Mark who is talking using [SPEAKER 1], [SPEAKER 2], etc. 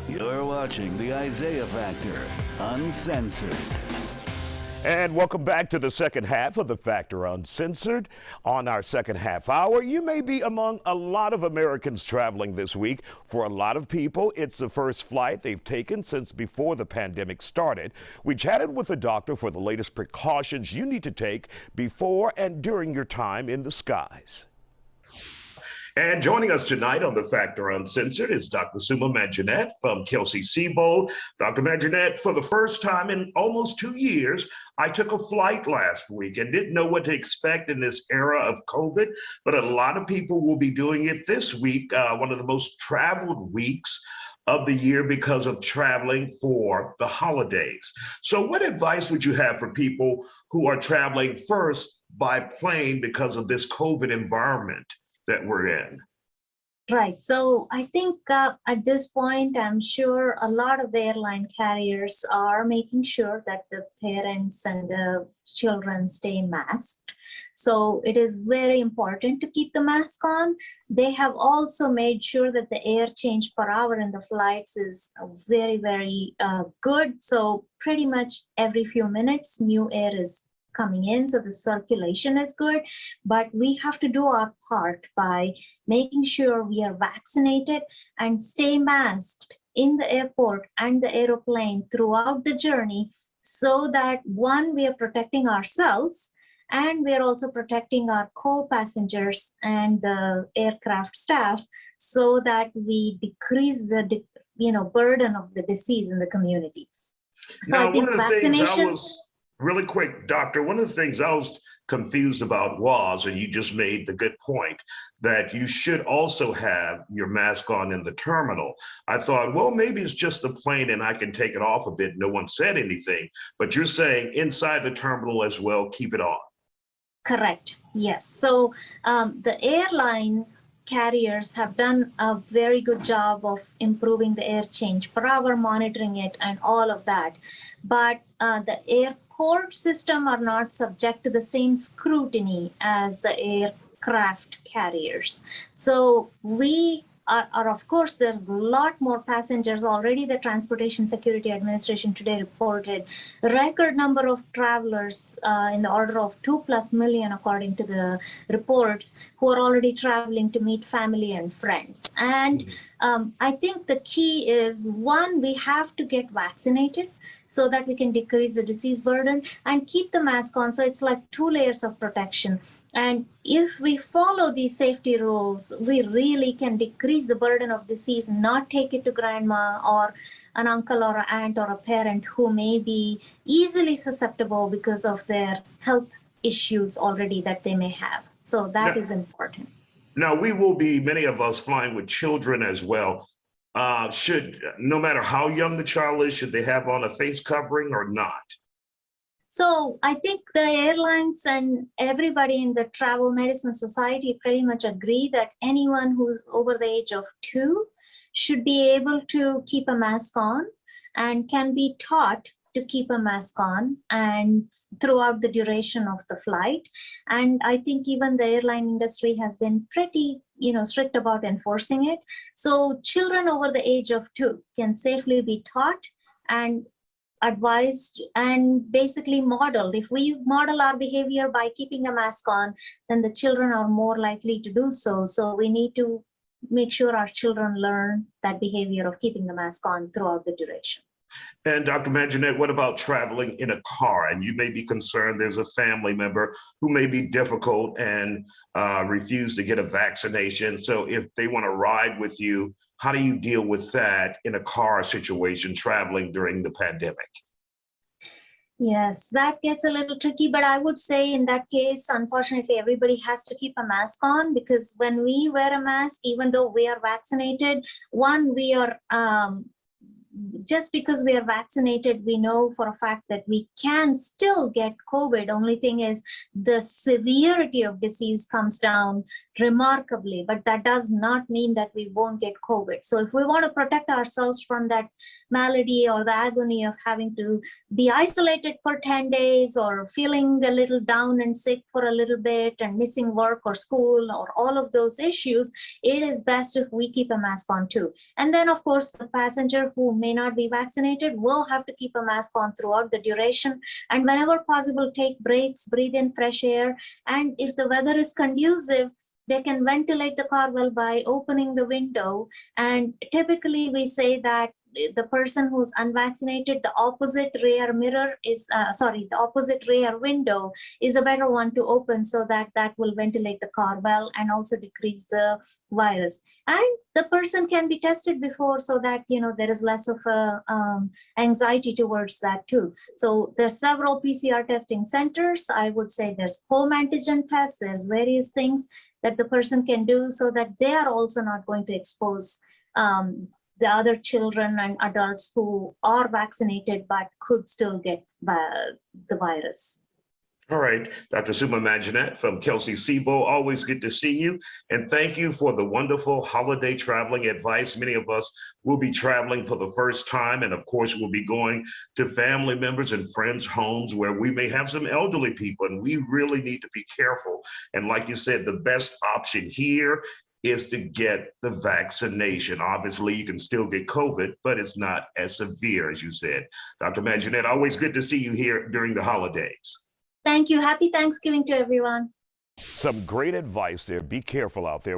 [SPEAKER 1] You're watching the Isaiah Factor Uncensored.
[SPEAKER 2] And welcome back to the second half of the Factor Uncensored. On our second half hour, you may be among a lot of Americans traveling this week. For a lot of people, it's the first flight they've taken since before the pandemic started. We chatted with a doctor for the latest precautions you need to take before and during your time in the skies.
[SPEAKER 3] And joining us tonight on the Factor Uncensored is Dr. Suma Manjanet from Kelsey-Seybold. Dr. Manjanet, for the first time in almost 2 years, I took a flight last week and didn't know what to expect in this era of COVID, but a lot of people will be doing it this week, one of the most traveled weeks of the year because of traveling for the holidays. So what advice would you have for people who are traveling first by plane because of this COVID environment that we're in?
[SPEAKER 4] Right. So I think at this point, I'm sure a lot of the airline carriers are making sure that the parents and the children stay masked. So it is very important to keep the mask on. They have also made sure that the air change per hour in the flights is very, very good. So pretty much every few minutes, new air is coming in, so the circulation is good, but we have to do our part by making sure we are vaccinated and stay masked in the airport and the airplane throughout the journey, so that one, we are protecting ourselves and we are also protecting our co-passengers and the aircraft staff, so that we decrease the burden of the disease in the community. So
[SPEAKER 3] Now,
[SPEAKER 4] I think vaccination.
[SPEAKER 3] Really quick, doctor, one of the things I was confused about was, and you just made the good point, that you should also have your mask on in the terminal. I thought, well, maybe it's just the plane and I can take it off a bit. No one said anything, but you're saying inside the terminal as well, keep it on.
[SPEAKER 4] Correct. Yes. So the airline carriers have done a very good job of improving the air change per hour, monitoring it, and all of that. But the airport system are not subject to the same scrutiny as the aircraft carriers. So we are of course, there's a lot more passengers already. The Transportation Security Administration today reported a record number of travelers in the order of 2+ million, according to the reports, who are already traveling to meet family and friends. And I think the key is, one, we have to get vaccinated so that we can decrease the disease burden, and keep the mask on. So it's like 2 layers of protection. And if we follow these safety rules, we really can decrease the burden of disease, not take it to grandma or an uncle or an aunt or a parent who may be easily susceptible because of their health issues already that they may have. So that is important.
[SPEAKER 3] Now, we will be, many of us, flying with children as well. No matter how young the child is, should they have on a face covering or not?
[SPEAKER 4] So I think the airlines and everybody in the Travel Medicine Society pretty much agree that anyone who's over the age of 2 should be able to keep a mask on and can be taught to keep a mask on and throughout the duration of the flight. And I think even the airline industry has been pretty strict about enforcing it. So children over the age of 2 can safely be taught and advised and basically modeled. If we model our behavior by keeping a mask on, then the children are more likely to do so. So we need to make sure our children learn that behavior of keeping the mask on throughout the duration.
[SPEAKER 3] And Dr. Manjanet, what about traveling in a car? And you may be concerned there's a family member who may be difficult and refuse to get a vaccination. So if they want to ride with you, how do you deal with that in a car situation traveling during the pandemic?
[SPEAKER 4] Yes, that gets a little tricky, but I would say in that case, unfortunately, everybody has to keep a mask on, because when we wear a mask, even though we are vaccinated, one, we are just because we are vaccinated, we know for a fact that we can still get COVID. Only thing is the severity of disease comes down remarkably, but that does not mean that we won't get COVID. So if we want to protect ourselves from that malady or the agony of having to be isolated for 10 days or feeling a little down and sick for a little bit and missing work or school or all of those issues, it is best if we keep a mask on too. And then, of course, the passenger who may not be vaccinated will have to keep a mask on throughout the duration. And whenever possible, take breaks, breathe in fresh air. And if the weather is conducive, they can ventilate the car well by opening the window. And typically we say that the person who's unvaccinated, the opposite rear mirror is, the opposite rear window is a better one to open, so that that will ventilate the car well and also decrease the virus. And the person can be tested before, so that, you know, there is less of a anxiety towards that too. So there's several PCR testing centers. I would say there's home antigen tests, there's various things that the person can do so that they are also not going to expose the other children and adults who are vaccinated but could still get the virus.
[SPEAKER 3] All right, Dr. Suma Manjanet from Kelsey-Seybold, always good to see you. And thank you for the wonderful holiday traveling advice. Many of us will be traveling for the first time. And of course, we'll be going to family members and friends' homes where we may have some elderly people, and we really need to be careful. And like you said, the best option here is to get the vaccination. Obviously, you can still get COVID, but it's not as severe as you said. Dr. Manjanet, always good to see you here during the holidays.
[SPEAKER 4] Thank you. Happy Thanksgiving to everyone.
[SPEAKER 2] Some great advice there. Be careful out there.